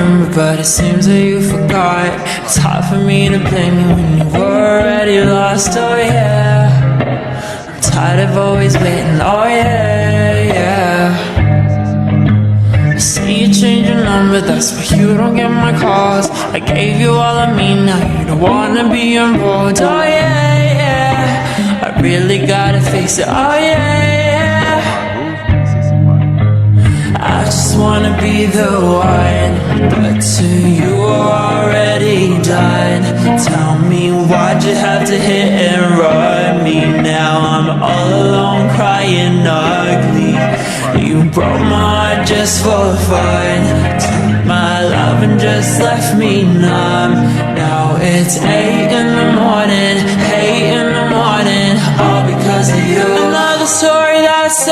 remember, but it seems that you forgot. It's hard for me to blame you when you were already lost, oh yeah. I'm tired of always waiting, oh yeah, yeah. I see you change your number, that's why you don't get my calls. I gave you all of me, now you don't wanna be involved, oh yeah, yeah. I really gotta face it, oh yeah, yeah. I just wanna be the one, but to you already done. Tell me why'd you have to hit and run me? Now I'm all alone crying ugly. You broke my heart just for fun. Took my love and just left me numb. Now it's 8 in the morning, 8 in the morning, all because of you. Another story that's